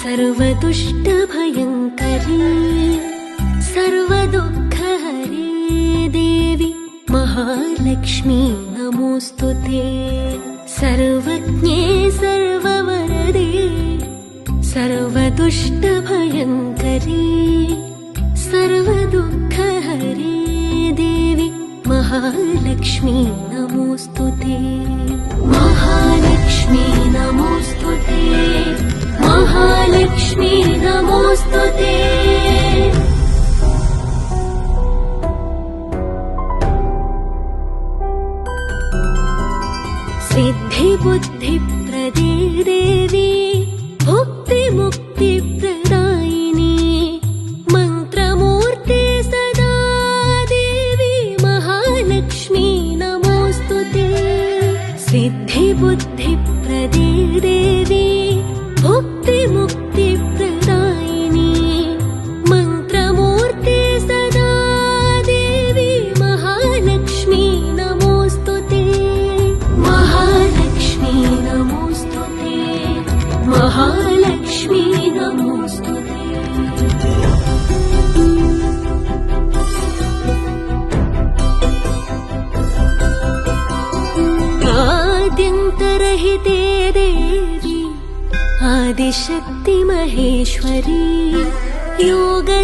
सर्वदुष्टभयङ्करी सर्वदुःखहरे देवी महालक्ष्मी नमोऽस्तुते। सर्वज्ञे सर्ववरदे सर्वदुष्टभयङ्करी सर्वदुःखहरे देवी महालक्ष्मी नमोऽस्तुते। महालक्ष्मी नमोऽस्तुते महालक्ष्मी नमोऽस्तुते। सिद्धिबुद्धिप्रदे देवी भुक्तिमुक्तिप्रदायिनी मन्त्रमूर्ते सदा देवी महालक्ष्मी नमोऽस्तुते। सिद्धिबुद्धिप्रदे देवी भुक्तिमुक्तिप्रदायिनी मन्त्रमूर्ते सदा देवी महालक्ष्मी नमोऽस्तुते। महालक्ष्मी नमोऽस्तुते महालक्ष्मी नमोऽस्तुते। आद्यन्तरहिते देवी आदिशक्ति महेश्वरी योग